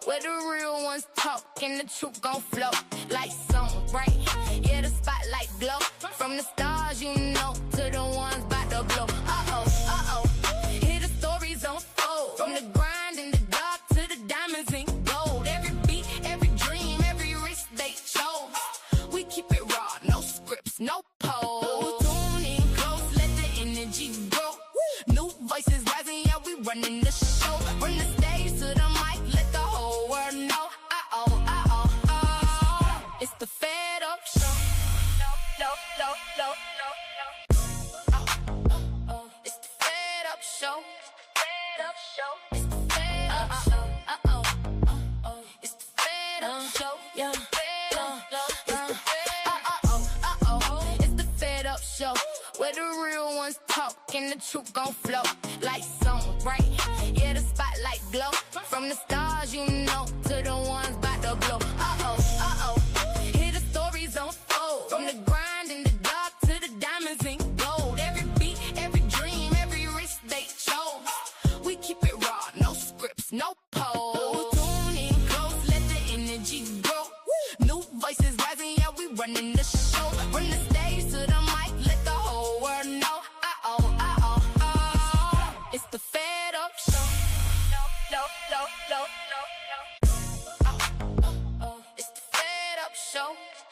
where the real ones talk and the truth gon' flow like Soule, right? Yeah, the spotlight glow from the stars, you know, to the ones by the blow. Hear the stories unfold from the grind in the dark to the diamonds in gold. Every beat, every dream, every risk they chose. We keep it raw, no scripts, no pose. Tune in close, let the energy grow. New voices rising, yeah, we running the show. From the stage to the mic, let the whole world know. It's the Fed Up Show. It's the Fed Up Show. It's the Fed Up Show. It's the Fed Up Show. Yeah. It's the Fed Up Show, where the real ones talk and the truth gon' flow like Soule, right? Yeah, the spotlight glow from the stars, you know, to the ones by the blow. Hear the stories unfold from the grind in the dark to the diamonds in gold. Every beat, every dream, every risk they chose. We keep it raw, no scripts, no pose. Tune in close, let the energy grow. New voices rising, yeah, we running the show. From the stage to the mic, let the whole world know. It's the Fed Up Show. It's the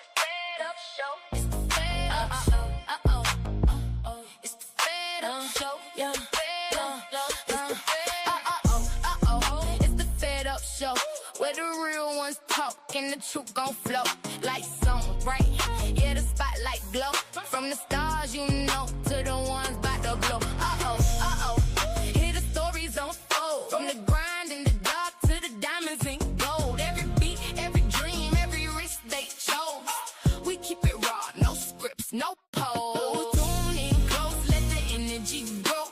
Fed Up Show. It's the Fed Up Show. It's the Fed Up Show. Yeah. It's the Fed Up Show, where the real ones talk and the truth gon' flow like Soule, right? Yeah, the spotlight glow from the stars, you know, to the ones by the blow. Hear the stories unfold from the grind in the dark to the diamonds in gold. Every beat, every dream, every risk they chose. We keep it raw, no scripts, no pose. Tune in close, let the energy grow.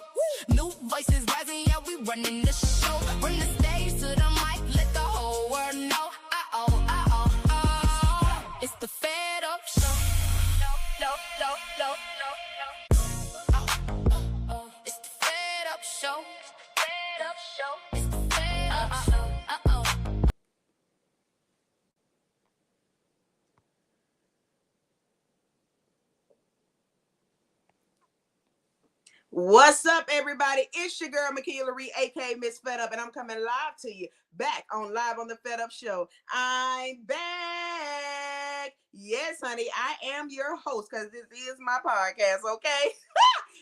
New voices rising, yeah, we running the show. From the stage to the mic, let the whole world know. It's the Fed Up Show. It's the Fed Up Show. It's the Fed Up Show. What's up, everybody? It's your girl, Makia Laree, aka Miss Fed Up, and I'm coming live to you back on Live on the Fed Up Show. I'm back. Yes, honey, I am your host because this is my podcast, okay?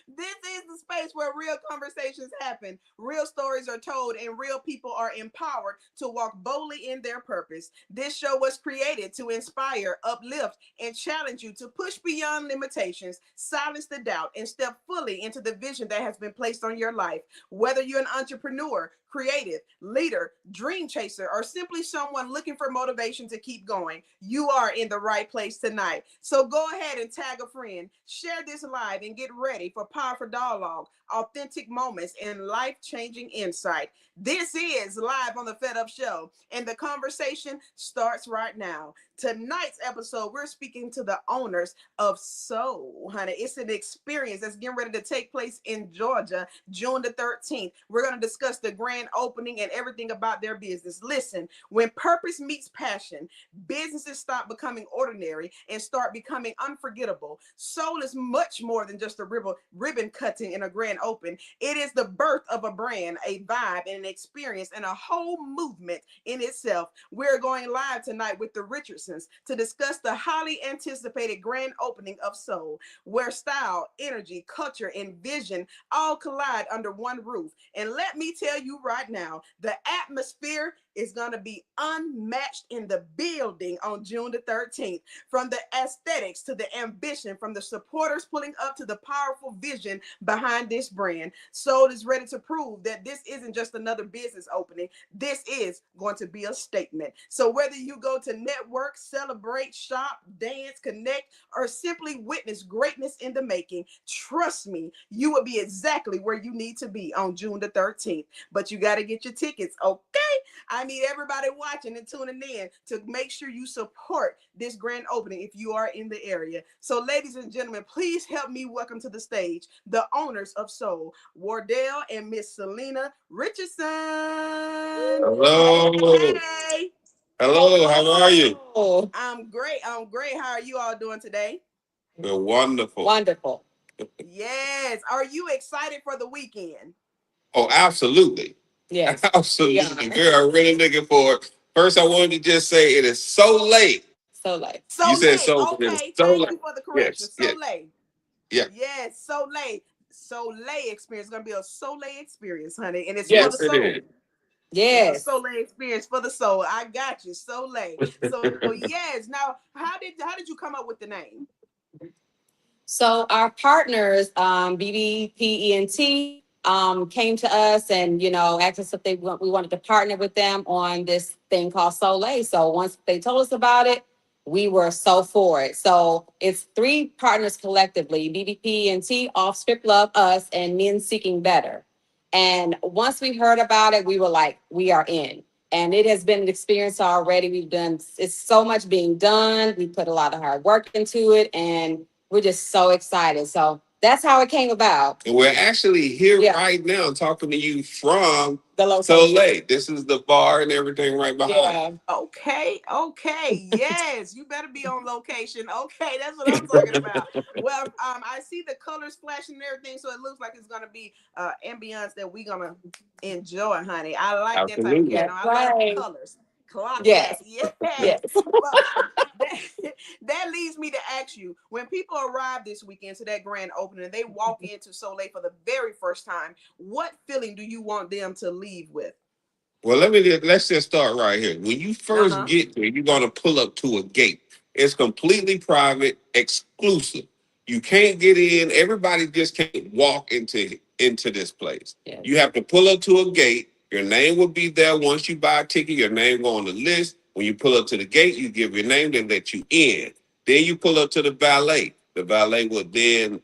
This is the space where real conversations happen, real stories are told, and real people are empowered to walk boldly in their purpose. This show was created to inspire, uplift, and challenge you to push beyond limitations, silence the doubt, and step fully into the vision that has been placed on your life. Whether you're an entrepreneur, creative, leader, dream chaser, or simply someone looking for motivation to keep going, you are in the right place tonight. So go ahead and tag a friend, share this live, and get ready for powerful dialogue, authentic moments, and life-changing insight. This is Live on the Fed Up Show, and the conversation starts right now. Tonight's episode, we're speaking to the owners of Soule, honey. It's an experience that's getting ready to take place in Georgia, June the 13th. We're going to discuss the grand opening and everything about their business. Listen, when purpose meets passion, businesses stop becoming ordinary and start becoming unforgettable. Soule is much more than just a ribbon cutting in a grand open. It is the birth of a brand, a vibe, and an experience, and a whole movement in itself. We're going live tonight with the Richardsons to discuss the highly anticipated grand opening of Soule, where style, energy, culture, and vision all collide under one roof. And let me tell you right now, the atmosphere is going to be unmatched in the building on June the 13th. From the aesthetics to the ambition, from the supporters pulling up to the powerful vision behind this brand, Soule is ready to prove that this isn't just another business opening. This is going to be a statement. So whether you go to network, celebrate, shop, dance, connect, or simply witness greatness in the making, trust me, you will be exactly where you need to be on June the 13th. But you got to get your tickets, okay? I need everybody watching and tuning in to make sure you support this grand opening if you are in the area. So ladies and gentlemen, please help me welcome to the stage the owners of Soule, Wardell and Miss Selena Richardson. Hello. Hey. Hello, how are you? Oh, I'm great. I'm great. How are you all doing today? We're wonderful. wonderful. Yes. Are you excited for the weekend? Oh, absolutely. Yes, we Absolutely. are. We are really looking for it. First, I wanted to just say it is so late. So like, You said Soleil. so, but it is Okay. so Thank late. you for the correction. Yes, yes, Soleil. yeah. Yes. Soleil. Soleil experience. It's gonna be a Soleil experience, honey, and it's for the Yes, yes, it is. soul. It's a yes. Soleil experience for the soul. I got you, Soleil. So yes. Now, how did you come up with the name? So our partners, BBPENT, came to us and asked us if we wanted to partner with them on this thing called Soleil. So once they told us about it, we were so for it. So it's three partners collectively: BBPENT, Off Script Love Us, and Men Seeking Better. And once we heard about it, we were like, we are in. And it has been an experience already. It's so much being done. We put a lot of hard work into it, and we're just so excited. So that's how it came about. And we're actually here Yeah. right now talking to you from The location. Soleil. This is the bar and everything right behind. Yeah. Okay, okay, yes, you better be on location. Okay, that's what I'm talking about. Well, I see the colors flashing and everything, so it looks like it's gonna be ambiance that we gonna enjoy, honey. I like that type of Absolutely. color. That's I love right. colors. Clock that. Yes. Yes. Yes. Well, that leads me to ask you: when people arrive this weekend to that grand opening, they walk into Soleil for the very first time. What feeling do you want them to leave with? Well, let's just start right here. When you Uh first huh. get there, you're gonna pull up to a gate. It's completely private, exclusive. You can't get in. Everybody just can't walk into this place. Yes. You have to pull up to a gate. Your name will be there once you buy a ticket. Your name go on the list. When you pull up to the gate, you give your name. They let you in. Then you pull up to the valet. The valet will then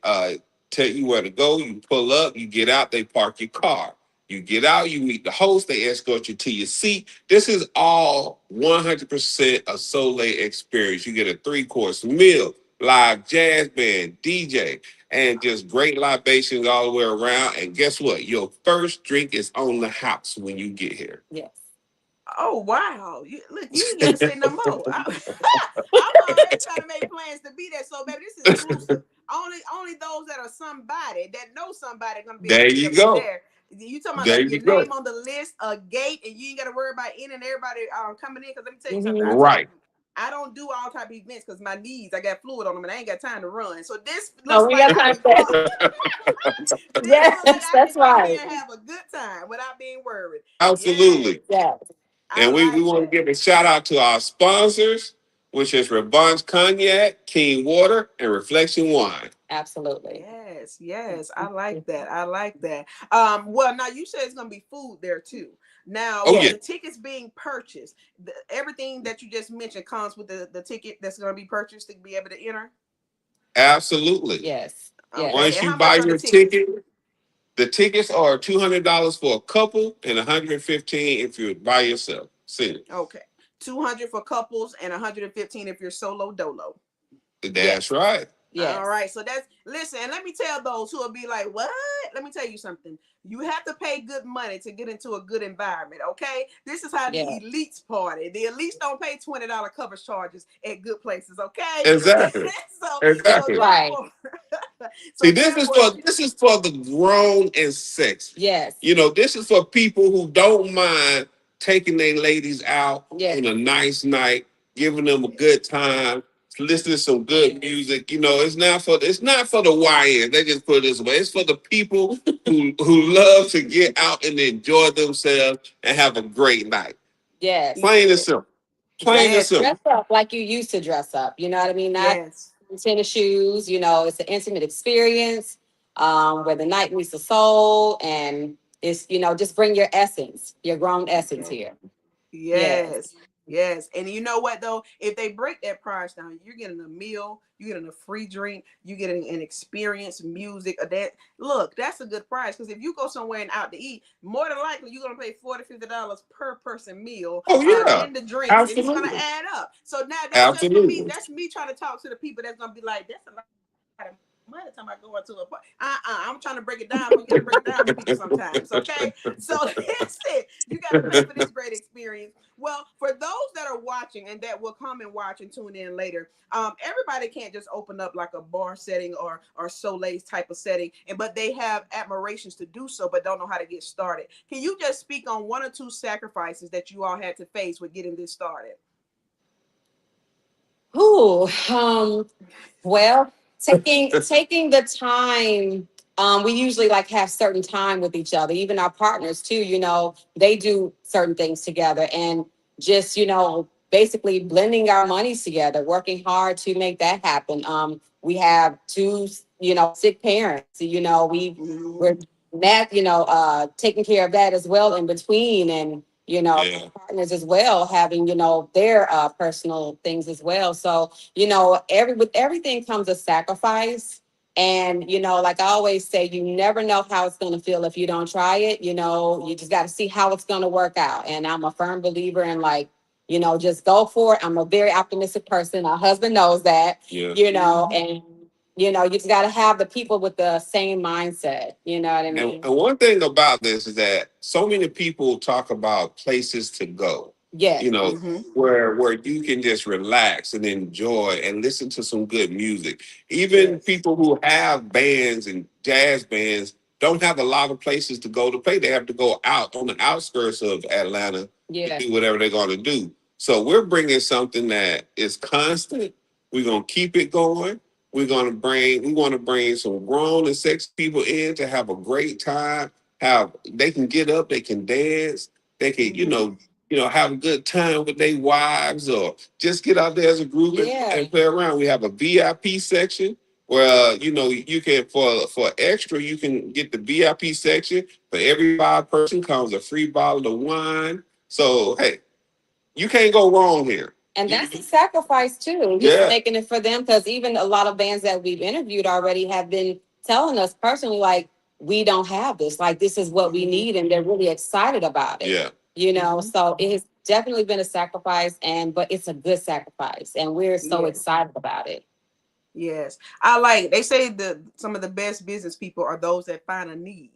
tell you where to go. You pull up. You get out. They park your car. You get out, you meet the host, they escort you to your seat. This is all 100% a Soleil experience. You get a three-course meal, live jazz band, DJ, and just great libations all the way around. And guess what? Your first drink is on the house when you get here. Yes. Oh wow! Look, you ain't got to say no more. I'm already trying to make plans to be there. So, baby, this is exclusive. Only those that are somebody that know somebody gonna be able There to you get me go. there. You talking about There you your go. name on the list, a gate, and you ain't got to worry about in and everybody coming in. Because let me tell you something. Mm-hmm. I tell Right. you, I don't do all type of events because my knees, I got fluid on them, and I ain't got time to run. So this No, looks we like got I time can for come. that. This looks like Yes, I can that's come right. here and have a good time without being worried. Yes, Absolutely. Yes, I And we like want to that. give a shout out to our sponsors, which is Revenge Cognac, King Water, and Reflection Wine. absolutely. Yes, yes, I like that. I like that. Well, now you said it's gonna be food there too. Now, Oh, with yeah. the tickets being purchased, everything that you just mentioned comes with the ticket that's gonna be purchased to be able to enter. Absolutely. Yes, yes. Okay, Once and you how buy much are the your tickets? ticket, the tickets are $200 for a couple and $115 if you're by yourself. See, Okay, 200 for couples and 115 if you're solo dolo. that's Yes, right. All yes, right, so that's listen, and let me tell those who will be like, "What?" Let me tell you something. You have to pay good money to get into a good environment. Okay, this is how the yes, elites party. The elites don't pay $20 cover charges at good places. Okay, Exactly. so Exactly. right. therefore, See, so therefore, this is for the grown and sexy. Yes, You know, this is for people who don't mind taking their ladies out yes, on a nice night, giving them a good time, listening to some good music. You know, it's not for the YNs. They just put it this way. It's for the people who love to get out and enjoy themselves and have a great night. yes. Plain and simple. Plain and yes, simple. Dress up like you used to dress up. You know what I mean? Not yes, tennis shoes. It's an intimate experience where the night meets the soul, and it's just bring your essence, your grown essence yes. here. Yes, Yes, yes. And you know what though? If they break that price down, you're getting a meal, you're getting a free drink, you're getting an experience, music, or that. Look, that's a good price because if you go somewhere and out to eat, more than likely you're gonna pay $40-50 per person meal. Oh yeah. Then the drinks, and it's gonna Absolutely. add up. So now that's just for me. Absolutely. That's me trying to talk to the people that's gonna be like, that's a lot of money time I go into a party. I'm trying to break it down. We gotta break it down for people sometimes, okay? So listen, you got to pay for this great experience. Well, for those that are watching and that will come and watch and tune in later, everybody can't just open up like a bar setting or Soleil's type of setting, and but they have admirations to do so, but don't know how to get started. Can you just speak on one or two sacrifices that you all had to face with getting this started? Ooh, well, taking the time. We usually like have certain time with each other, even our partners too. They do certain things together, and just basically blending our monies together, working hard to make that happen. We have two, sick parents. We're that taking care of that as well in between, and Yeah. partners as well having their personal things as well. So with everything comes a sacrifice. And, like I always say, you never know how it's going to feel if you don't try it. You just got to see how it's going to work out. And I'm a firm believer in like, just go for it. I'm a very optimistic person. My husband knows that, Yeah. and, you just got to have the people with the same mindset. You know what I mean? And one thing about this is that so many people talk about places to go, Yes. Mm-hmm. where you can just relax and enjoy and listen to some good music. Even Yes. people who have bands and jazz bands don't have a lot of places to go to play. They have to go out on the outskirts of Atlanta to Yeah. do whatever they're going to do. So we're bringing something that is constant. We're going to keep it going. We want to bring some grown and sexy people in to have a great time. Have they can get up, they can dance, they can, Mm-hmm. have a good time with their wives or just get out there as a group Yeah. and play around. We have a VIP section where you can for extra you can get the VIP section. For every 5 person comes a free bottle of wine. So hey, you can't go wrong here. And that's a sacrifice too, just Yeah. making it for them. Because even a lot of bands that we've interviewed already have been telling us personally, like, we don't have this. Like, this is what we Mm-hmm. need. And they're really excited about it. Yeah. Mm-hmm. So it has definitely been a sacrifice, but it's a good sacrifice. And we're so Yes. excited about it. Yes. They say some of the best business people are those that find a need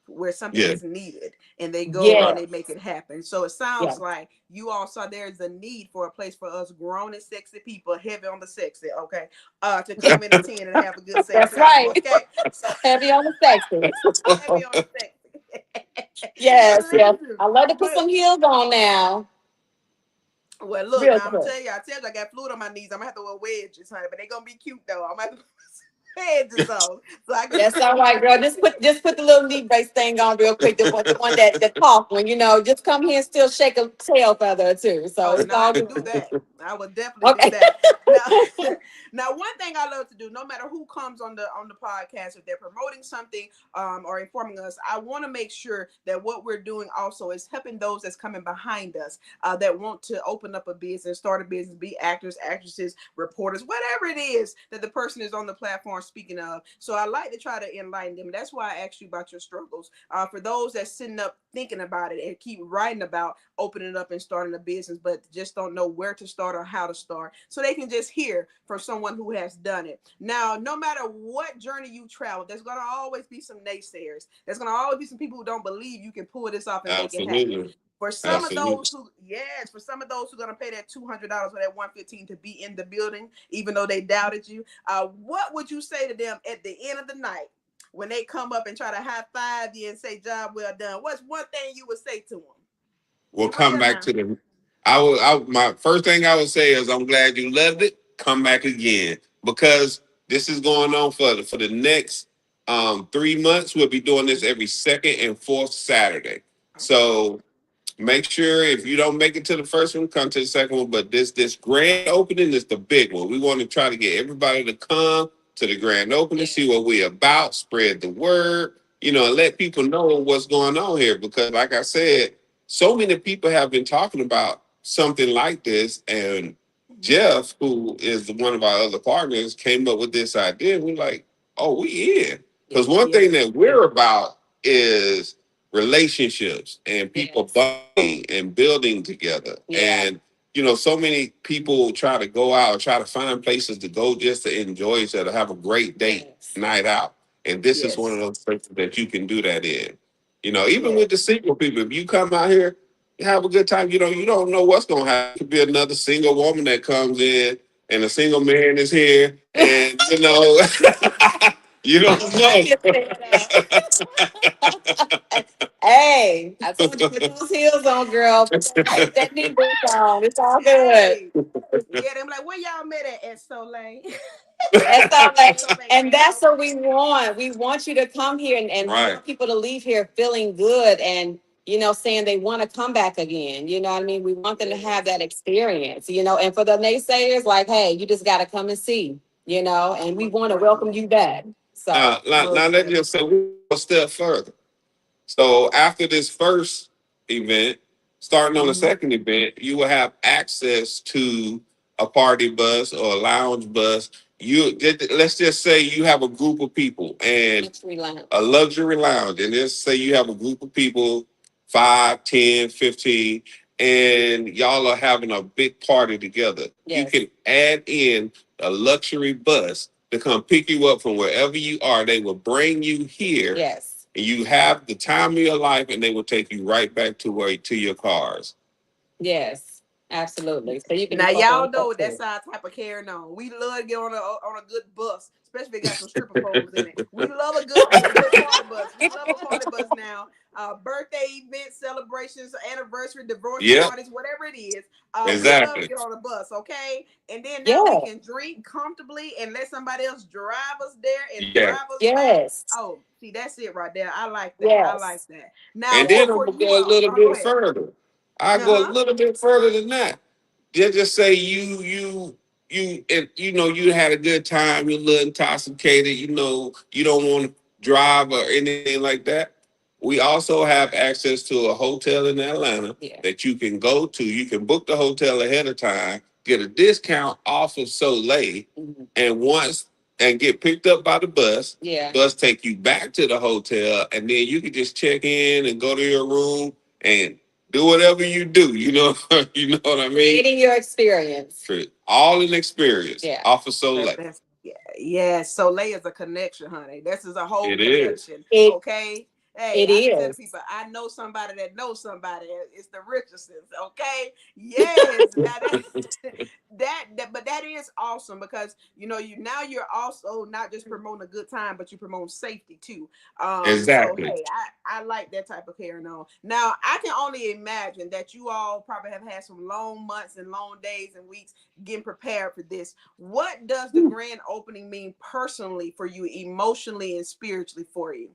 where something Yeah. is needed and they go Yeah. and Right. they make it happen. So it Yeah. sounds like you all saw there's a need for a place for us grown and sexy people, heavy on the sexy, okay, to Yeah. come in and attend and have a good sex That's time, right. okay? So Heavy on the sexy. heavy on the sexy. Yes. Yes. Listen, I love to put but some heels on now. well, look, Real now I'm quick. tell you, I got fluid on my knees. I'm gonna have to wear wedges, honey, but they gonna be cute though. I'm gonna have to put wedges on, so I can. That's all right, girl. Just put the little knee brace thing on real quick. The one that talk when just come here and still shake a tail feather or two. So Oh, it's now I all can do good. that. I would definitely do Okay. that. Now, now one thing I love to do, no matter who comes on the podcast, if they're promoting something or informing us, I want to make sure that what we're doing also is helping those that's coming behind us that want to open up a business, start a business, be actors, actresses, reporters, whatever it is that the person is on the platform speaking of. So I like to try to enlighten them. That's why I asked you about your struggles. For those that's sitting up thinking about it and keep writing about opening up and starting a business, but just don't know where to start or how to start. So they can just hear from someone who has done it. Now, no matter what journey you travel, there's going to always be some naysayers. There's going to always be some people who don't believe you can pull this off and make it happen. Absolutely. For some of Absolutely. those who, yes, for some of those who are going to pay that $200 or that 115 to be in the building, even though they doubted you, what would you say to them at the end of the night when they come up and try to high five you and say, "Job well done"? What's one thing you would say to them? We'll Go come ahead back now. to the. My first thing I would say is I'm glad you loved it. Come back again because this is going on for the next 3 months. We'll be doing this every second and fourth Saturday. Okay. So make sure if you don't make it to the first one, come to the second one. But this grand opening is the big one. We want to try to get everybody to come to the grand opening, Yeah. see what we're about, spread the word, and let people know what's going on here. Because, like I said, so many people have been talking about something like this, and Mhm. Jeff, who is one of our other partners, came up with this idea. We're like, oh, we in. Because one thing Yes. that we're about is relationships and people Yes. bonding and building together. Yeah. And so many people try to go out, try to find places to go just to enjoy each other, have a great date Yes. night out. And this is one of Yes. those places that you can do that in. Even with the Yes. single people, if you come out here, have a good time. You don't know what's gonna happen. It could be another single woman that comes in, and a single man is here, and you don't know. Hey, I told you, put those heels on, girl. Put that knee boots on. It's all good. Hey, yeah, them like, where y'all met at Soule? That's all right. Soule And that's Greenhouse. what we want. We want you to come here and we Right. want people to leave here feeling good and, saying they want to come back again. You know what I mean? We want them to have that experience, and for the naysayers, like, hey, you just got to come and see, and we want to welcome you back. So, Now let's just say we go a step further. So after this first event, starting on the second event, you will have access to a party bus or a lounge bus. Let's just say you have a group of people and luxury lounge. a luxury lounge, and let's say you have a group of people, 5, 10, 15, and y'all are having a big party together. Yes. You can add in a luxury bus to come pick you up from wherever you are. They will bring you here. Yes. And you have the time of your life, and they will take you right back to your cars. Yes, absolutely. So you can Now do both y'all on know that that's too. our type of carrying on. We love to get on a good bus, especially if it got some stripper poles in it. We love a good party bus. We love a party bus now. Birthday events, celebrations, anniversary, divorce Yeah, parties, whatever it is. We love to exactly. get on a bus, okay? And then now we Yeah. can drink comfortably and let somebody else drive us there and Yeah. drive us back. Yes. Oh, see, that's it right there. I like that. I like Yes. that. Now, And then I'm for gonna you go a all, little go bit ahead. further. I Uh go a huh. little bit further than that. Just say you had a good time. You're a little intoxicated. You don't want to drive or anything like that. We also have access to a hotel in Atlanta Yeah. that you can go to. You can book the hotel ahead of time, get a discount off of Soule, Mhm. and get picked up by the bus. Yeah. Bus take you back to the hotel, and then you can just check in and go to your room and do whatever you do. You know what I mean? Creating your experience. For all an experience Yeah. off of Soule. That's yeah. Soule is a connection, honey. This is a whole It is. connection. It Okay. Hey, it I be telling is. people I know somebody that knows somebody. It's the Richardsons. Okay. Yes. Now but that is awesome because you're also not just promoting a good time, but you promote safety too. So Exactly. hey, I like that type of carrying on. Now I can only imagine that you all probably have had some long months and long days and weeks getting prepared for this. What does the grand opening mean personally for you, emotionally and spiritually for you?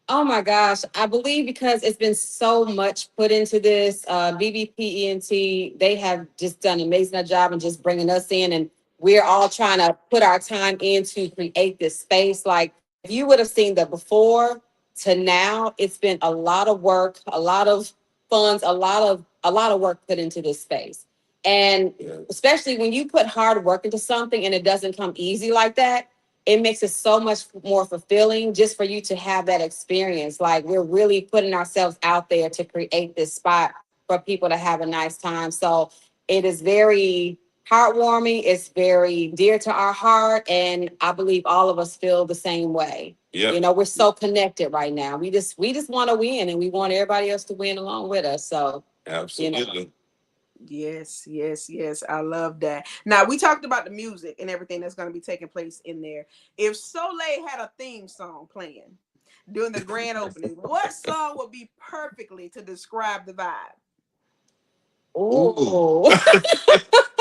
Oh my gosh. I believe because it's been so much put into this, BBPENT, they have just done an amazing job in just bringing us in. And we're all trying to put our time in to create this space. Like, if you would have seen the before to now, it's been a lot of work, a lot of funds, a lot of work put into this space. And especially when you put hard work into something and it doesn't come easy like that, it makes it so much more fulfilling just for you to have that experience. Like, we're really putting ourselves out there to create this spot for people to have a nice time. So it is very heartwarming. It's very dear to our heart. And I believe all of us feel the same way. Yep. We're so connected right now. We just want to win and we want everybody else to win along with us. So, Absolutely. Yes, yes, yes. I love that. Now we talked about the music and everything that's going to be taking place in there. If Soule had a theme song playing during the grand opening, what song would be perfectly to describe the vibe? Ooh.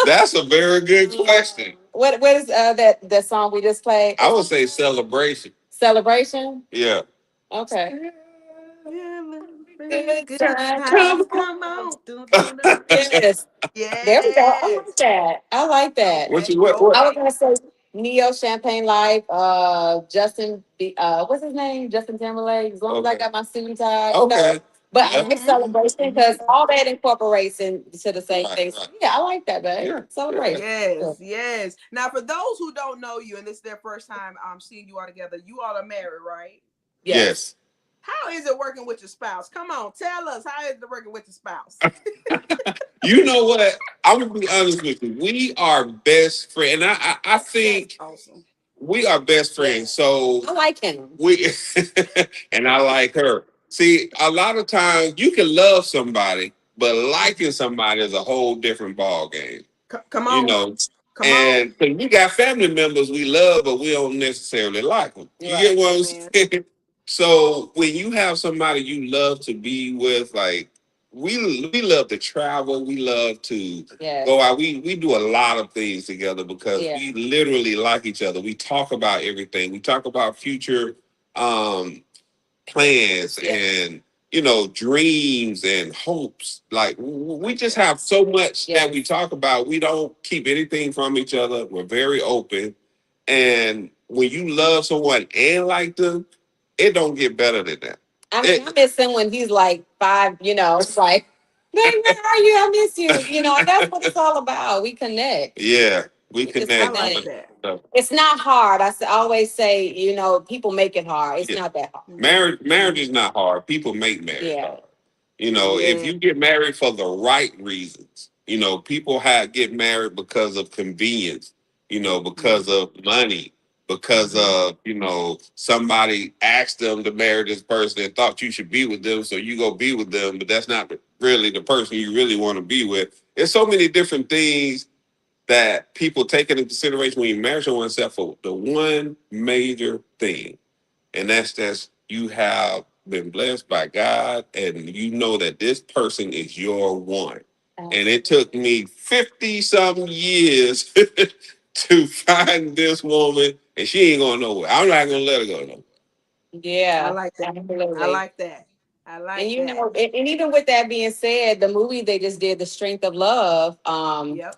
That's a very good question. What is that song we just played? I would say celebration. Celebration? Yeah. Okay. Good Good time. times, Come come on. Dun, dun, dun. Yes. There we go. I Yes. like that. I like that. What Okay, you what? I was okay. gonna say Neo Champagne Life, what's his name? Justin Timberlake. As long as I Okay. got my suit and tie. Okay. But I Yeah. like Mhm. celebration because all that incorporates into the same Right, thing. So, right. yeah, I like that, babe. Yeah. Celebration. Yes, yes. Now, for those who don't know you, and this is their first time seeing you all together, you all are married, right? Yes. Yes. How is it working with your spouse? Come on, tell us how is it working with your spouse? You know what? I'm gonna be honest with you. We are best friends. And I That's think awesome. we are best friends. So I like him. we and I like her. See, a lot of times you can love somebody, but liking somebody is a whole different ball game. Come You on. know, Come on. and we got family members we love, but we don't necessarily like them. You Right. get what I'm Amen. saying? So when you have somebody you love to be with, like we love to travel, we love to Yes. go out. We do a lot of things together because Yeah. we literally like each other. We talk about everything. We talk about future um plans Yeah. and dreams and hopes. Like we just have so much that we Yes. talk about. We don't keep anything from each other. We're very open, and when you love someone and like them, it don't get better than that. I mean, I It, miss him when he's like 5, it's like, baby, where are you? I miss you. And that's what it's all about. We connect. yeah, we We just I connect. like connect. that. It's not hard. Always say, people make it hard. It's Yeah. not that hard. Marriage is not hard. People make marriage Yeah. hard. If Yeah. you get married for the right reasons, people get married because of convenience, because of money, because of, somebody asked them to marry this person and thought you should be with them. So you go be with them, but that's not really the person you really want to be with. There's so many different things that people take into consideration when you marry someone, except for the one major thing, and that's you have been blessed by God, and you know that this person is your one. And it took me 50 some years to find this woman, and she ain't going nowhere. I'm not gonna let her go nowhere. I Yeah, like that. I absolutely. like that. I And like that. and even with that being said, the movie they just did, The Strength of Love, Yep.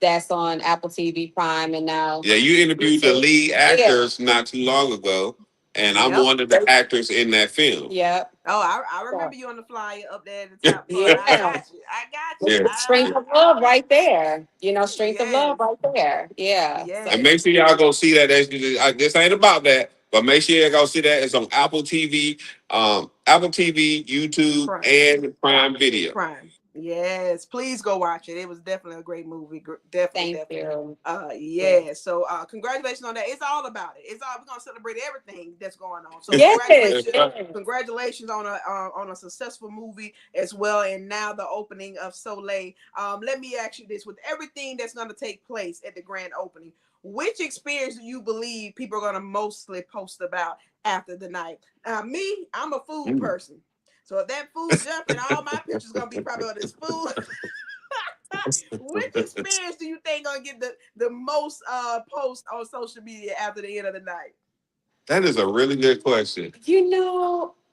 that's on Apple TV Prime, and now Yeah, you interviewed the lead yeah, actors not too long ago, and I'm Yep. one of the actors in that film. yeah, Oh, I so, remember you on the flyer up there at the top part. I yeah. got you. I got you. Yeah. Strength of love right there. Strength of love Yes. right there. Yeah. So And Yes. make sure y'all go see that. This ain't about that, but make sure y'all go see that. It's on Apple TV, YouTube, Prime. and Prime Video. Prime. Yes. Please go watch it. It was definitely a great movie. Definitely, thank definitely. you. Yeah. Yeah. So congratulations on that. It's all about it. It's all we're gonna celebrate everything that's going on. So Yes. congratulations on a successful movie as well. And now the opening of Soule. Let me ask you this: with everything that's gonna take place at the grand opening, which experience do you believe people are gonna mostly post about after the night? Me, I'm a food person. So if that food jumping, all my pictures gonna be probably on this food. Which experience do you think gonna get the most posts on social media after the end of the night? That is a really good question.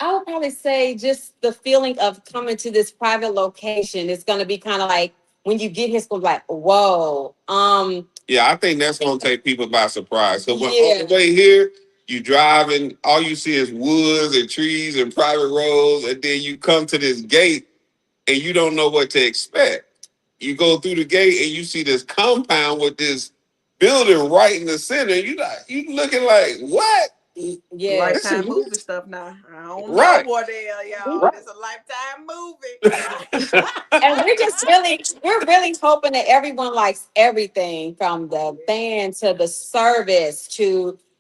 I would probably say just the feeling of coming to this private location. It's going to be kind of like when you get here, it's going to be like, whoa. Yeah, I think that's gonna take people by surprise. So when on Yeah. the way here, you driving, all you see is woods and trees and private roads, and then you come to this gate and you don't know what to expect. You go through the gate and you see this compound with this building right in the center. You looking like what? Yeah. This is Lifetime movie stuff now. I don't know, right. Wardell, y'all. It's a lifetime movie. And we're really hoping that everyone likes everything from the band to the service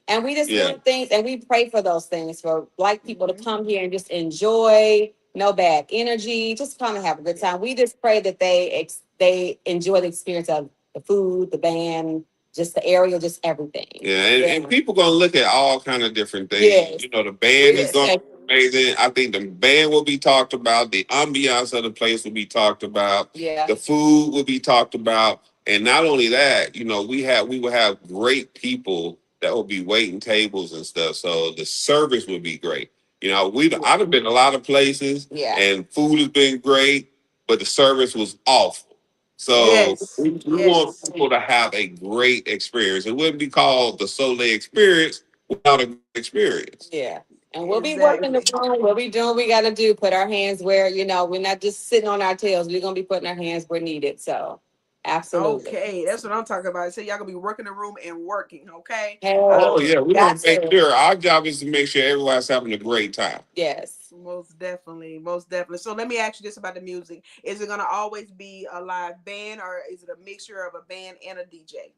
and we just Yeah. want things, and we pray for those things for Black people to Mhm. come here and just enjoy, no bad energy, just come and have a good time. We just pray that they enjoy the experience of the food, the band, just the area, just everything. Yeah, and people gonna look at all kind of different things. Yes. The band is Yes. gonna be amazing. I think the band will be talked about. The ambiance of the place will be talked about. Yeah. The food will be talked about, and not only that, we will have great people that will be waiting tables and stuff. So the service will be great. I've been a lot of places, Yeah. and food has been great, but the service was awful. So Yes. we want Yes. people to have a great experience. It wouldn't be called the Soule experience without a good experience. Yeah. And we'll be working the Exactly. phone. We'll be doing what we got to do. Put our hands where, we're not just sitting on our tails. We're going to be putting our hands where needed. So, absolutely. Okay, that's what I'm talking about. So y'all gonna be working the room and working, okay? Oh yeah, we're gonna That's make it. sure our job is to make sure everyone's having a great time. Yes. Most definitely, most definitely. So let me ask you this about the music: is it gonna always be a live band, or is it a mixture of a band and a DJ?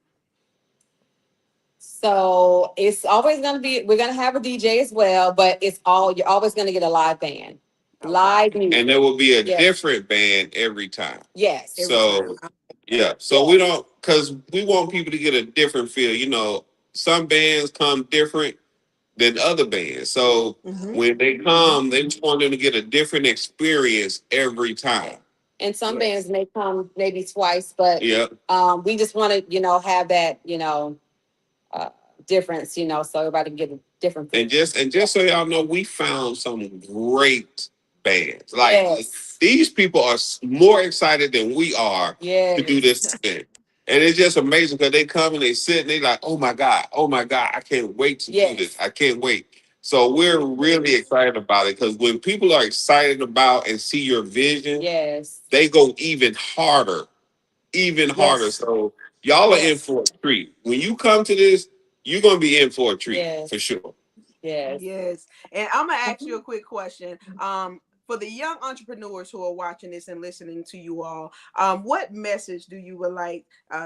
So it's always going to be, we're going to have a DJ as well, but you're always going to get a live band, Okay. live music. And there will be a Yes. different band every time. Yes. Every time. So yeah, so we don't, because we want people to get a different feel. You know, some bands come different than other bands. So Mhm. when they come, they just want them to get a different experience every time. And some Yes. bands may come maybe twice, but Yeah. we just want to, have that, uh, difference, so everybody can get a different feel. And just so y'all know, we found some great bands. Like Yes. these people are more excited than we are to do Yes. this event. And it's just amazing because they come and they sit and they like, oh my God, I can't wait to do this. Yes. I can't wait. So we're really excited about it because when people are excited about and see your vision, Yes. they go even harder. Yes. So y'all are in Yes. for a treat. When you come to this, you're gonna be in for a treat Yes. for sure. Yes. Yes. And I'm gonna ask you a quick question. For the young entrepreneurs who are watching this and listening to you all, what message do you would like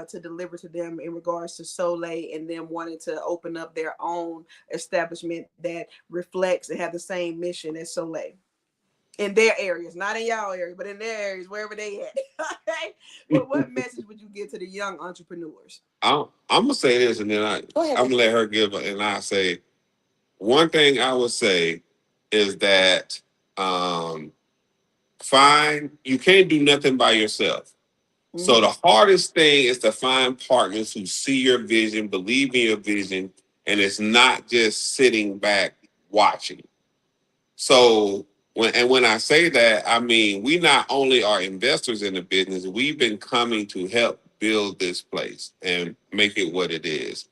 to deliver to them in regards to Soule and them wanting to open up their own establishment that reflects and have the same mission as Soule in their areas, not in y'all area, but in their areas, wherever they at. Okay. What message would you give to the young entrepreneurs? I'm gonna say this, and then Go ahead. I'm gonna let her give it, and I say one thing I would say is that um, find you can't do nothing by yourself. So Mm-hmm. the hardest thing is to find partners who see your vision, believe in your vision, and it's not just sitting back watching. So when I say that, I mean we not only are investors in the business, we've been coming to help build this place and make it what it is.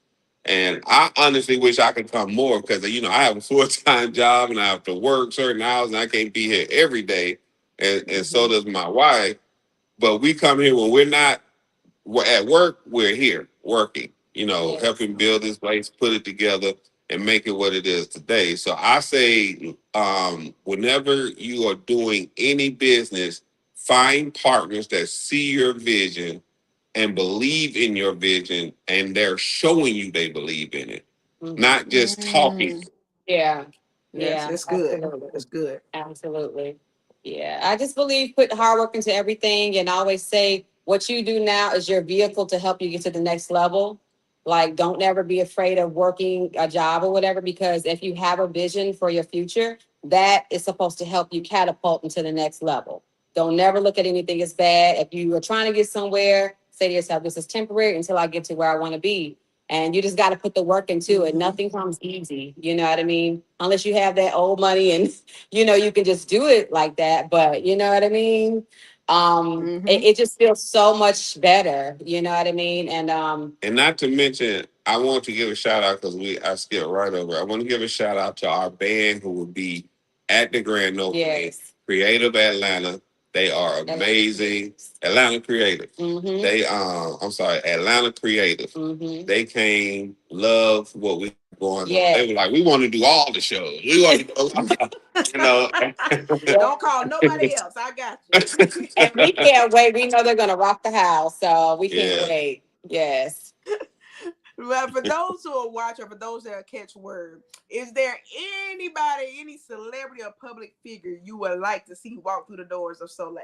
And I honestly wish I could come more because I have a full-time job and I have to work certain hours and I can't be here every day. And so Mm-hmm. does my wife. But we come here when we're at work, we're here working, Yes. helping build this place, put it together, and make it what it is today. So I say, whenever you are doing any business, find partners that see your vision and believe in your vision, and they're showing you they believe in it, Mhm. not just talking. Mm. Yeah. Yes, Yeah. that's good. Absolutely. That's good. Absolutely. Yeah. I just believe put hard work into everything and I always say what you do now is your vehicle to help you get to the next level. Like, don't ever be afraid of working a job or whatever, because if you have a vision for your future, that is supposed to help you catapult into the next level. Don't never look at anything as bad. If you are trying to get somewhere, say to yourself, this is temporary until I get to where I want to be. And you just got to put the work into it. Mm-hmm. Nothing comes easy. You know what I mean? Unless you have that old money and, you can just do it like that. But you know what I mean? Mm-hmm. It just feels so much better. You know what I mean? And And not to mention, I want to give a shout out because I skipped right over. I want to give a shout out to our band who will be at the grand opening, yes. Creative Atlanta. They are amazing. Atlanta Creative. Mm-hmm. I'm sorry, Atlanta Creative. Mm-hmm. They came, love what we have going on. Yes. They were like, we want to do all the shows. We want to, you know. Don't call nobody else. I got you. And we can't wait. We know they're gonna rock the house, so we can't Yeah. wait. Yes. But for those who are watching, for those that catch word, is there anybody, any celebrity or public figure you would like to see walk through the doors of Soule?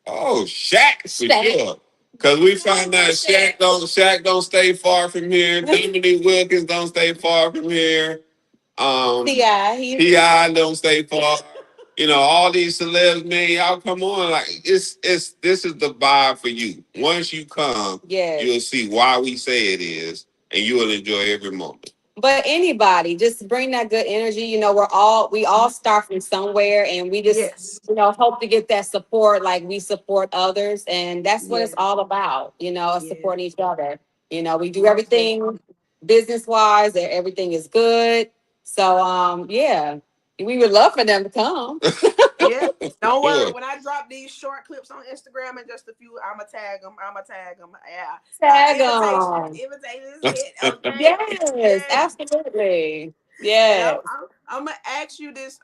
Oh, Shaq for Shaq. sure. Cause we found out Shaq don't stay far from here. Dominique Wilkins don't stay far from here. T.I. He's T.I. don't stay far. All these celebs, man, y'all come on. Like it's this is the vibe for you. Once you come, yes. you'll see why we say it is, and you will enjoy every moment. But anybody, just bring that good energy. We all start from somewhere, and we just Yes. hope to get that support, like we support others, and that's what it's Yes. all about. Us Yes. supporting each other. We do Most definitely. everything business wise, and everything is good. So yeah, we would love for them to come. Yeah. Don't worry. Sure. When I drop these short clips on Instagram in just a few, I'ma tag them. I'ma tag them. Yeah. Tag Invitations. them. Invitations hit. Okay. Yes, Yes. absolutely. And Yes. I'm gonna ask you this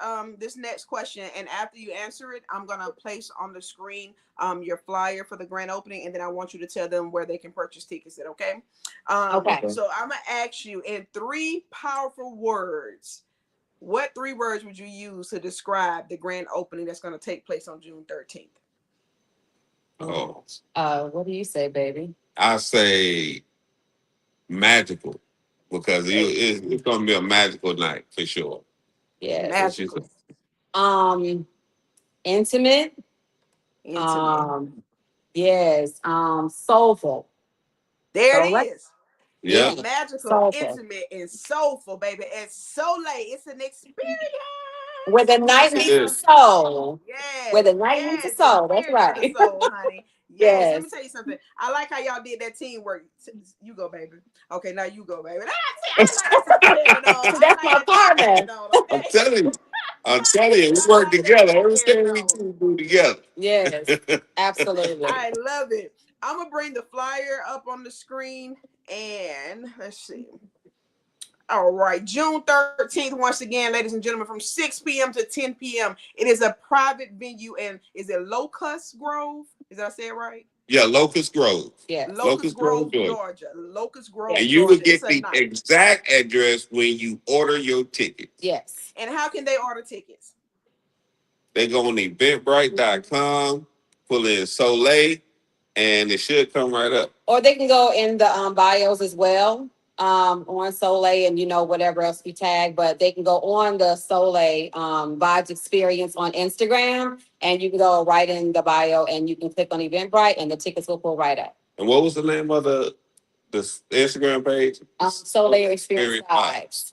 next question, and after you answer it, I'm gonna place on the screen your flyer for the grand opening, and then I want you to tell them where they can purchase tickets. At okay? Okay. Okay. So I'm gonna ask you in three powerful words. What three words would you use to describe the grand opening that's gonna take place on June 13th? Oh, What do you say, baby? I say magical because it's going to be a magical night for sure. Yes. What you say? Magical, Um, intimate. intimate. Um, yes. Soulful. There it So let's, is. Yeah. yeah, Magical, soulful. intimate, and soulful, baby. And so late. It's an Where experience. the Yes, night it meets the is. soul. Where Yes, the night meets the yes. soul. That's Experience for the right. soul, honey. Yes. Let me Yes. tell you something. I like how y'all did that teamwork. You go, baby. Okay, now you go, baby. See, I That's like that y'all carrying on. I like my that y'all partner. carrying on, I'm okay? telling you. I'm telling you, we I work like that together. y'all carrying Everything we on. do together. Yes, absolutely. I love it. I'm gonna bring the flyer up on the screen and let's see. All right, June 13th, once again, ladies and gentlemen, from 6 p.m. to 10 p.m. It is a private venue, and is it Locust Grove? Is that I say it right? Yeah, Locust Grove. Yes. Locust Locust Grove, Grove, Georgia. Georgia. Locust Yes. Grove, And you will Georgia. It's get a the night. exact address when you order your tickets. Yes. And how can they order tickets? They go on eventbrite.com, pull in Soule, and it should come right up. Or they can go in the bios as well, on Soule and whatever else we tag, but they can go on the Soule Vibes Experience on Instagram, and you can go right in the bio and you can click on Eventbrite and the tickets will pull right up. And what was the name of the Instagram page? Soule Experience Vibes.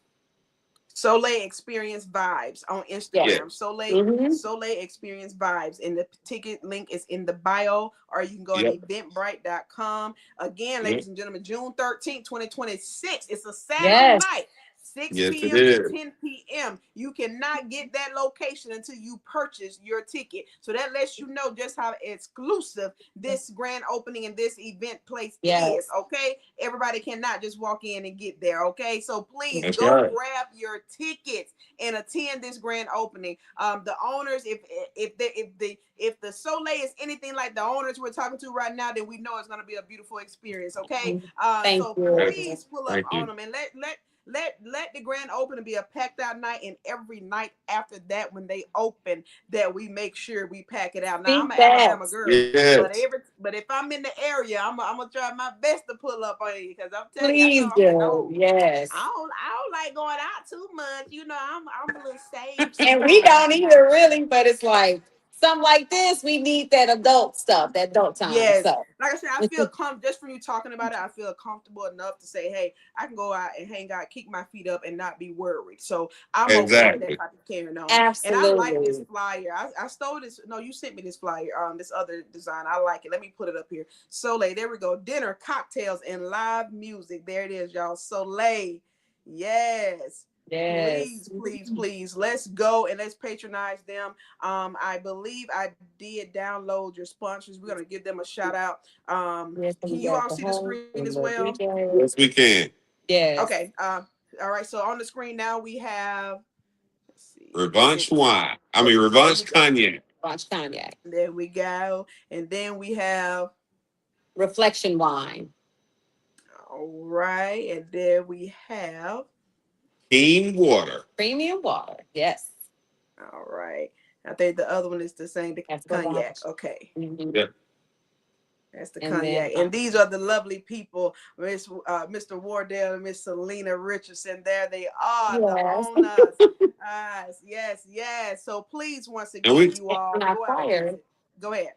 Soleil Experience Vibes on Yes. Instagram. Yes. Mm-hmm. Soleil Experience Vibes. And the ticket link is in the bio, or you can go on Yep. eventbrite.com. Again, Yep. ladies and gentlemen, June 13th, 2026. It's a Saturday Yes. night. 6 Yes, it p.m. to is. 10 p.m. You cannot get that location until you purchase your ticket. So that lets you know just how exclusive this grand opening and this event place is. Yes. Okay. Everybody cannot just walk in and get there. Okay. So please That's go right. grab your tickets and attend this grand opening. The owners, if the Soleil is anything like the owners we're talking to right now, then we know it's going to be a beautiful experience. Okay. Thank So you. please pull up Thank on you. them and let the grand opening be a packed out night, and every night after that when they open that we make sure we pack it out. Now I'm Speak an that. Alabama girl, Yes. but if I'm in the area, I'm gonna try my best to pull up on you, because I'm telling you, I know Please I'm getting do. old. I Yes. don't I don't like going out too much. I'm a little sage And we sometimes. don't either really, but it's like something like this, we need that adult stuff, that adult time. Yes. So Like I said, I feel just from you talking about it, I feel comfortable enough to say, hey, I can go out and hang out, kick my feet up, and not be worried. So I'm okay with that Exactly. type of carrying on. And I like this absolutely. flyer. I stole this. No, you sent me this flyer. This other design. I like it. Let me put it up here. Soleil. There we go. Dinner, cocktails, and live music. There it is, y'all. Soleil. Yes. Yes. Please, please, please. Let's go and let's patronize them. I believe I did download your sponsors. We're gonna give them a shout out. Yes, and we Can you got all the see the home screen and as the well? DJ. Yes, we can. Yes. Okay. All right. So on the screen now we have. Let's see. Is it? Revanche wine. I mean, There Revanche we go. cognac. Launch cognac. There we go. And then we have. Reflection wine. All right. And then we have. Keen water. Premium water. Yes. All right. I think the other one is the same. The That's the cognac. launch. Okay. Mhm. Yeah. That's the And then cognac. And these are the lovely people, Mr. Wardell and Miss Selena Richardson. There they are, the yes. owners. Yes, yes, yes. So please, once And again, we you And all our go out and fire. visit. Go ahead.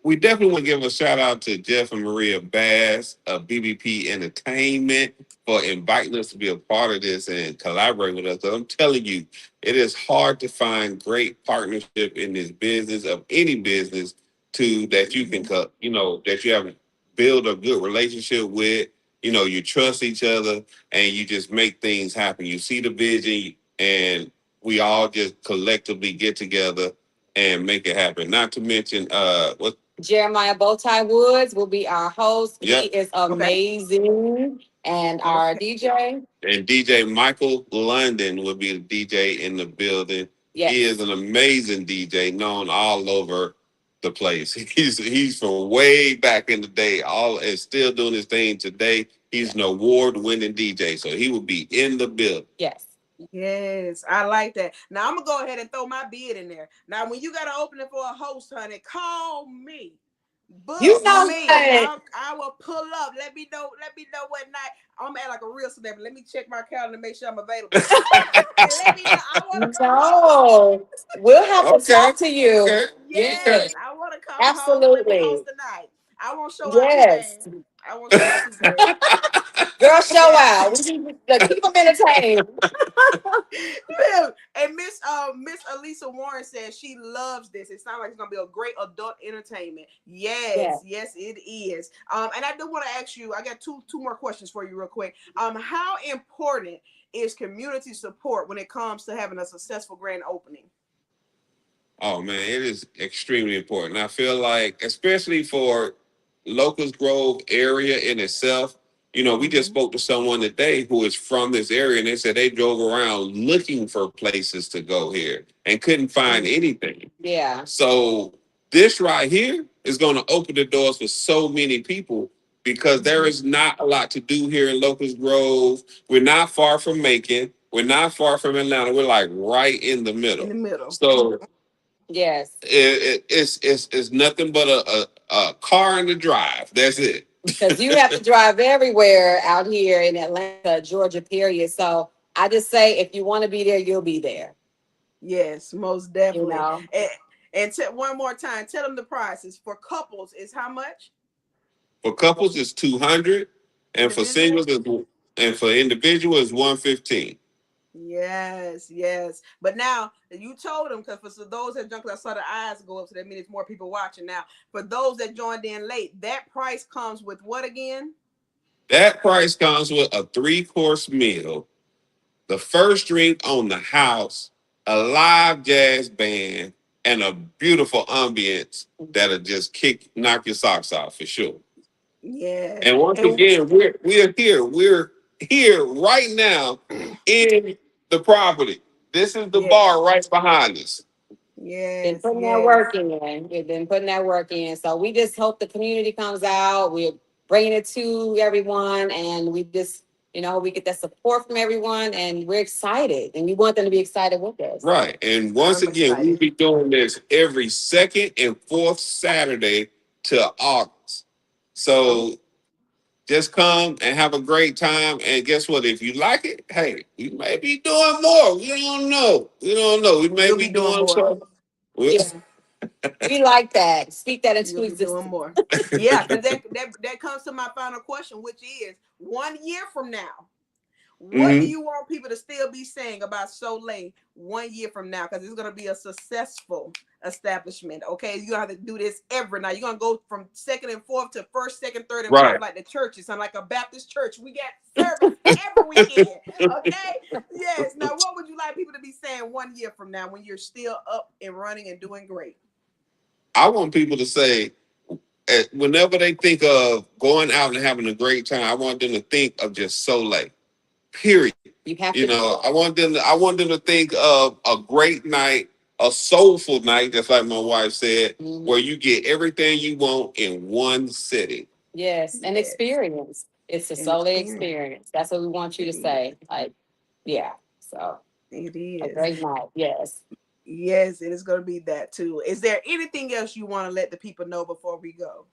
we definitely want to give a shout out to Jeff and Maria Bass of BBP Entertainment for inviting us to be a part of this and collaborate with us. 'Cause I'm telling you, it is hard to find great partnership in this business of any business to that you can that you have build a good relationship with. You trust each other and you just make things happen. You see the vision and we all just collectively get together and make it happen. Not to mention, Jeremiah Bowtie Woods will be our host. He Yep. is Okay. amazing. And our Okay. DJ, And DJ Michael London will be the DJ in the building. He yes, is an amazing DJ, known all over the place. He's from way back in the day, all and still doing his thing today. He's yes, an award-winning DJ, so he will be in the building. yes. Yes, I like that. Now I'm gonna go ahead and throw my bid in there. Now, when you got an opening for a host, honey, call me, You book know me. what? I will pull up. Let me know. Let me know what night. I'm at like a real celebrity. Let me check my calendar, make sure I'm available, and let me know. I want to come home. No, we'll have to Okay. talk to you. Okay. Yes, Okay. Yes, I want to come home. Let me host absolutely. the night. I won't show out too bad. Yes. I won't show out too bad. Girl, show Yes. out. We need to keep them entertained. Look, and Miss Elisa Warren says she loves this. It sounds like it's gonna be a great adult entertainment. Yeah. Yes, yes, it is. And I do want to ask you. I got two more questions for you, real quick. How important is community support when it comes to having a successful grand opening? Oh man, it is extremely important. I feel like, especially for Locust Grove area in itself, we just Mm-hmm. spoke to someone today who is from this area, and they said they drove around looking for places to go here and couldn't find Mm-hmm. anything. Yeah. So this right here is going to open the doors for so many people because there Mm-hmm. is not a lot to do here in Locust Grove. We're not far from Macon. We're not far from Atlanta. We're like right in the In middle. the middle. So Yes. it's nothing but a car and a drive. That's it. Because you have to drive everywhere out here in Atlanta, Georgia, period. So I just say if you want to be there, you'll be there. Yes, most You definitely. know, And one more time, tell them the prices for couples is how much? For couples, it's 200, and for Individual? singles, and for individual, it's 115. Yes, yes. But now you told them because for those that jumped, I saw the eyes go up, so that means more people watching. Now, for those that joined in late, that price comes with what again? That price comes with a 3-course meal, the first drink on the house, a live jazz band, and a beautiful ambience that'll just knock your socks off for sure. Yes. And once And again, we're here. We're here right now in the property. This is the yes, bar right behind us. been yes, putting that yes. work in. We've been putting that work in. So we just hope the community comes out. We're bringing it to everyone, and we just, we get that support from everyone, and we're excited, and we want them to be excited with us. Right. And once I'm again, we'll excited. be doing this every second and fourth Saturday to August. Oh, So just come and have a great time. And guess what? If you like it, hey, we may be doing more. We don't know. We don't know. We may you'll be be doing doing more. something. Well, Yeah, we like that. Speak that into You'll be doing existence. more. Yeah, because that comes to my final question, which is 1 year from now. What do hmm you want people to still be saying about Soule 1 year from now? Because it's going to be a successful establishment. Okay, you're going to have to do this every night. You're going to go from second and fourth to first, second, third, and fourth, Right. like the churches. Sound like a Baptist church. We got service every weekend. Okay, yes. Now, what would you like people to be saying 1 year from now when you're still up and running and doing great? I want people to say, whenever they think of going out and having a great time, I want them to think of just Soleil. Period. You have to. I want them to think of a great night, a soulful night, just like my wife said, Mhm. where you get everything you want in one sitting. Yes, an Yes, experience. It's a an solo experience. experience. That's what we want you It to is. say. Like, yeah. So It a is. great night. Yes. Yes, it is going to be that too. Is there anything else you want to let the people know before we go?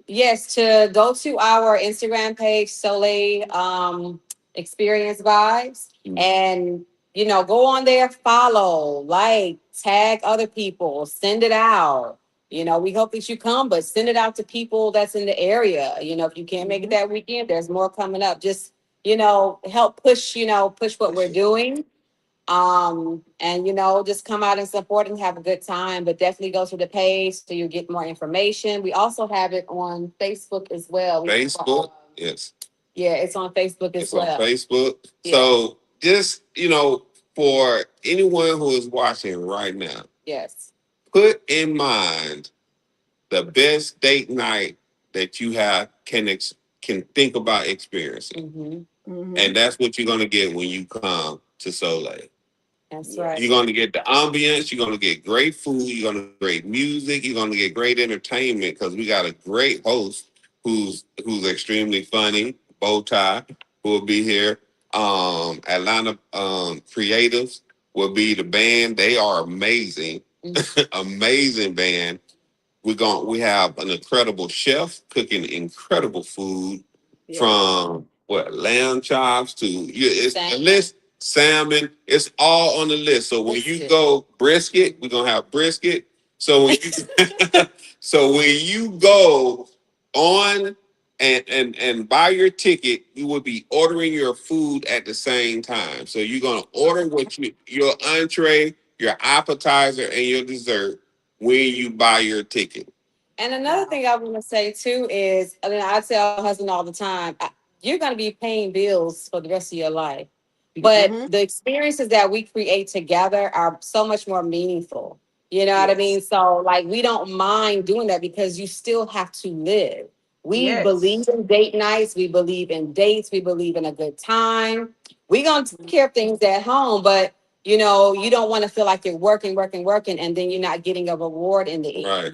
Yes, to go to our Instagram page, Soleil Experience Vibes, and go on there, follow, like, tag other people, send it out. We hope that you come, but send it out to people that's in the area. If you can't make it Mm-hmm. that weekend, there's more coming up. Just, help push what Push we're it. doing, and just come out and support and have a good time, but definitely go to the page so you get more information. We also have it on Facebook as well. Facebook, yes, Yeah, it's on Facebook as it's on well. Facebook. Yeah. So just for anyone who is watching right now, Yes. put in mind the best date night that you have can think about experiencing. Mm-hmm. And that's what you're gonna get when you come to Soule. That's You're right. going to get the ambience. You're going to get great food. You're going to get great music. You're going to get great entertainment because we got a great host who's extremely funny, Bow Tie, who will be here. Atlanta Creatives will be the band. They are amazing, amazing band. We have an incredible chef cooking incredible food Yes. from what lamb chops to it's the Thank list salmon. It's all on the list. So when you Brisket. go brisket, we're gonna have brisket. So when you so when you go on and buy your ticket, you will be ordering your food at the same time. So you're gonna order your entree, your appetizer, and your dessert when you buy your ticket. And another Wow. thing I want to say too is, I mean, I tell my husband all the time, you're going to be paying bills for the rest of your life, but Mm-hmm. the experiences that we create together are so much more meaningful. You know what I Yes. mean? So, like, we don't mind doing that because you still have to live. We Yes. believe in date nights. We believe in dates. We believe in a good time. We're going to take care of things at home, but you don't want to feel like you're working, working, working, and then you're not getting a reward in the end. Right.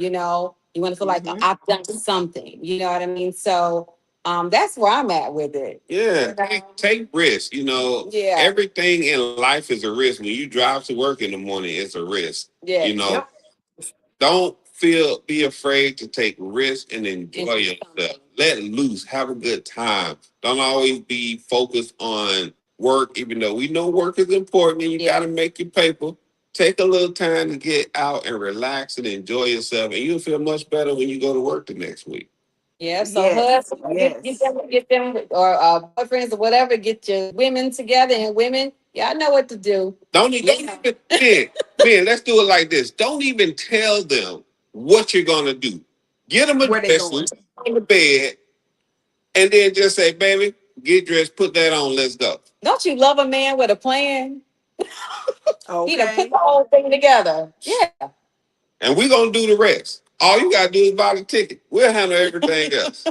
You want to feel like Mm-hmm. I've done something. You know what I mean? So that's where I'm at with it. Yeah, You know? take risks. Yeah, Everything in life is a risk. When you drive to work in the morning, it's a risk. You yes. know, Yep. don't be afraid to take risks and enjoy Into yourself. something. Let loose, have a good time. Don't always be focused on work, even though we know work is important and you got Yeah. to make your paper. Take a little time to get out and relax and enjoy yourself, and you'll feel much better when you go to work the next week. Yeah. So Yes. husband, Yes. get them, or boyfriends or whatever, get your women together, and women, y'all know what to do. Don't Yeah. even man, let's do it like this. Don't even tell them what you're gonna do. Get them a Where they dress, lay going? on the bed, and then just say, "Baby, get dressed, put that on, let's go." Don't you love a man with a plan? He done put Okay. the whole thing together. Yeah. And we're gonna do the rest. All you gotta do is buy the ticket. We'll handle everything else.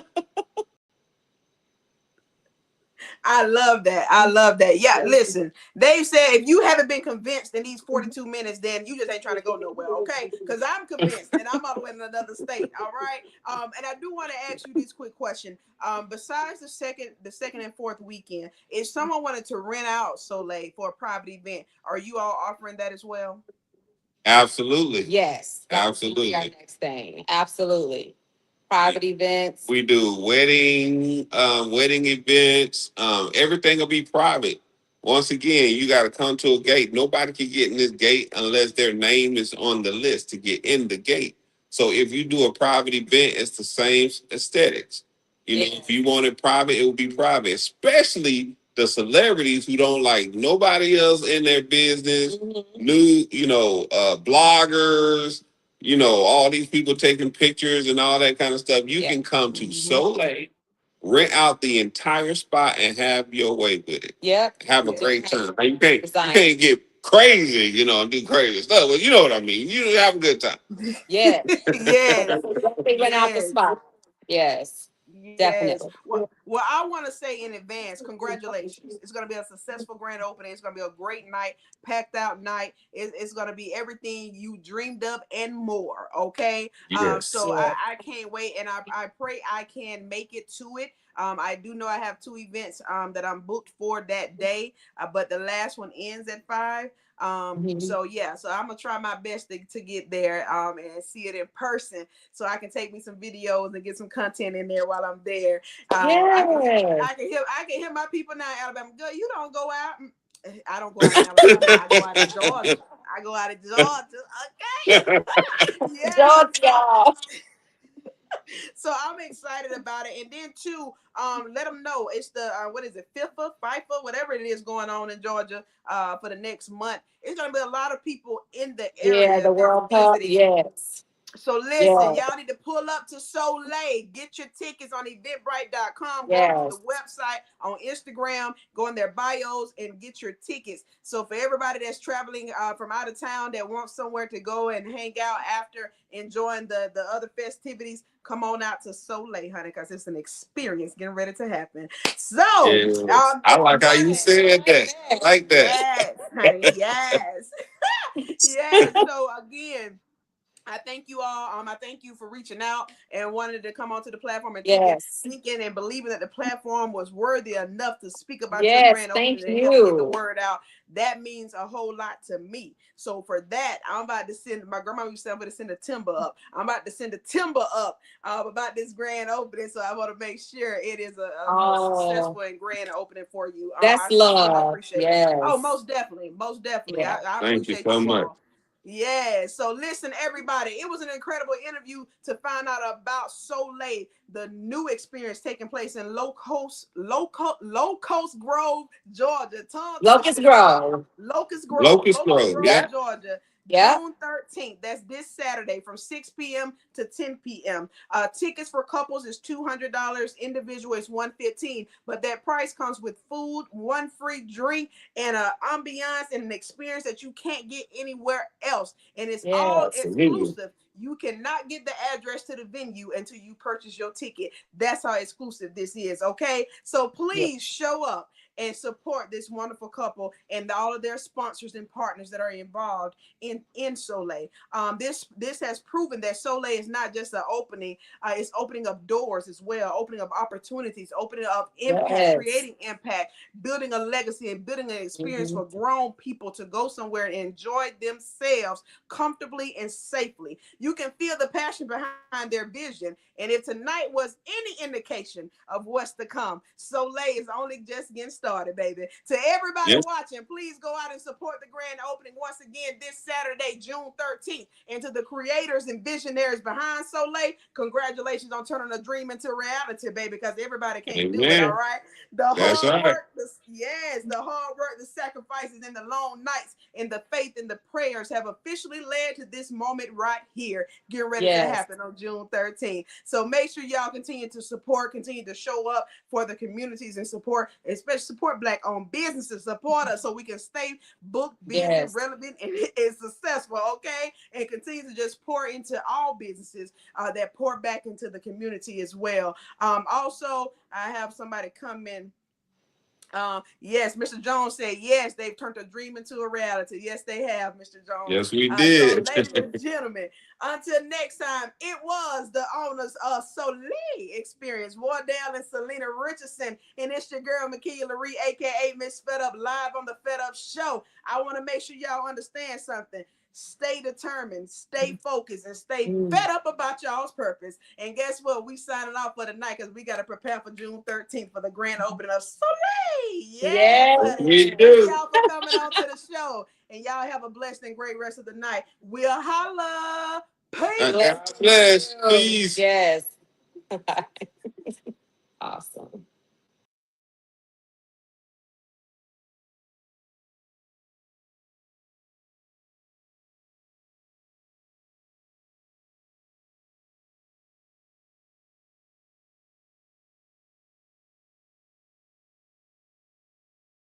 I love that. I love that. Yeah, listen. Dave said if you haven't been convinced in these 42 minutes, then you just ain't trying to go nowhere, okay? Because I'm convinced and I'm all the way in another state. All right. And I do want to ask you this quick question. Besides the second and fourth weekend, if someone wanted to rent out Soleil for a private event, are you all offering that as well? Absolutely. Yes. That was gonna be our Absolutely. next thing. Absolutely. Private events. We do wedding events. Everything will be private. Once again, you got to come to a gate. Nobody can get in this gate unless their name is on the list to get in the gate. So if you do a private event, it's the same aesthetics. Yeah. If you want it private, it will be private. Especially the celebrities who don't like nobody else in their business. Mhm. Bloggers, all these people taking pictures and all that kind of stuff. You Yeah. can come to Mm-hmm. Soleil, rent out the entire spot, and have your way with it. Yep. Have a Yes. great time. Now, you Design. can't get crazy, and do crazy stuff, but you know what I mean. You have a good time. Yes. Yes. They went out the Yes. spot. Yes. Yes. Definitely. Well, I want to say in advance, congratulations. It's going to be a successful grand opening. It's going to be a great night, packed out night. It's going to be everything you dreamed up and more. Okay. Yes. So Yeah. I can't wait, and I pray I can make it to it. I do know I have two events that I'm booked for that day, but the last one ends at 5. Mhm. So yeah, so I'm gonna try my best to get there and see it in person so I can take me some videos and get some content in there while I'm there. I can Yes. I can hear my people now in Alabama. Girl, you don't go out. I don't go out in Alabama. I go out in Georgia. I go out in Georgia. Okay. Yes. Georgia. So I'm excited about it. And then too, let them know it's the what is it, FIFA, whatever it is going on in Georgia for the next month. It's gonna be a lot of people in the Yeah, area the that's World Cup. visiting. Yes. So listen, Yes. y'all need to pull up to Soule. Get your tickets on eventbrite.com. Go to the Yes. website on Instagram, go in their bios and get your tickets. So for everybody that's traveling from out of town that wants somewhere to go and hang out after enjoying the other festivities, come on out to Soule, honey, because it's an experience getting ready to happen. So, Yes. I like how you said that. I like that. yes, honey, yes. Yes. So again, I thank you all. I thank you for reaching out and wanted to come onto the platform and Yes. thinking and believing that the platform was worthy enough to speak about your Yes. grand Thank opening and help get the you. word out. That means a whole lot to me. So for that, I'm about to send, my grandma used to say I'm going to send a timber up. I'm about to send a timber up about this grand opening. So I want to make sure it is a Oh, successful and grand opening for you. that's I really love. appreciate it. Oh, Yes. most definitely. Most definitely. Yeah. I Thank you appreciate so you much. all. Yeah, so listen, everybody. It was an incredible interview to find out about Soule, the new experience taking place in Locust Grove, Georgia. Tongue Locust twisted, y'all. Grove. Locust Locust Grove. Grove, Yeah. Georgia. Yep. June 13th. That's this Saturday from 6 p.m. to 10 p.m. Tickets for couples is $200. Individual is $115. But that price comes with food, one free drink, and an ambiance and an experience that you can't get anywhere else. And it's all Yes. Absolutely. exclusive. You cannot get the address to the venue until you purchase your ticket. That's how exclusive this is, okay? So Yes. please show up and support this wonderful couple and all of their sponsors and partners that are involved in Soule. This has proven that Soule is not just an opening; it's opening up doors as well, opening up opportunities, opening up impact, Yes. creating impact, building a legacy, and building an experience Mm-hmm. for grown people to go somewhere and enjoy themselves comfortably and safely. You can feel the passion behind their vision, and if tonight was any indication of what's to come, Soule is only just getting started, baby. To everybody Yes. watching, please go out and support the grand opening once again this Saturday, June 13th. And to the creators and visionaries behind Soule, congratulations on turning a dream into reality, baby, because everybody can't do it, all Amen. right? The That's hard right. work, the hard work, the sacrifices, and the long nights, and the faith and the prayers have officially led to this moment right here, getting ready to Yes. happen on June 13th. So make sure y'all continue to support, continue to show up for the communities and support, especially support Black-owned businesses, support us so we can stay booked, busy, Yes. relevant, and successful, okay? And continue to just pour into all businesses that pour back into the community as well. Also, I have somebody come in. Yes, Mr. Jones said yes, they've turned a dream into a reality. Yes, they have, Mr. Jones. Yes, we So, did. ladies and gentlemen, until next time, it was the owners of Soule Experience, Wardell and Selena Richardson, and it's your girl Makia Laree, aka Miss Fed Up, live on the Fed Up Show. I want to make sure y'all understand something. Stay determined, stay focused, and stay Mm. fed up about y'all's purpose. And guess what? We signing off for the night because we got to prepare for June 13th for the grand opening of Soule. Yes, Yes. honey. We Thank do. y'all for coming on to the show. And y'all have a blessed and great rest of the night. We'll holla. Peace. Bless God bless. you. Peace. Yes. Awesome.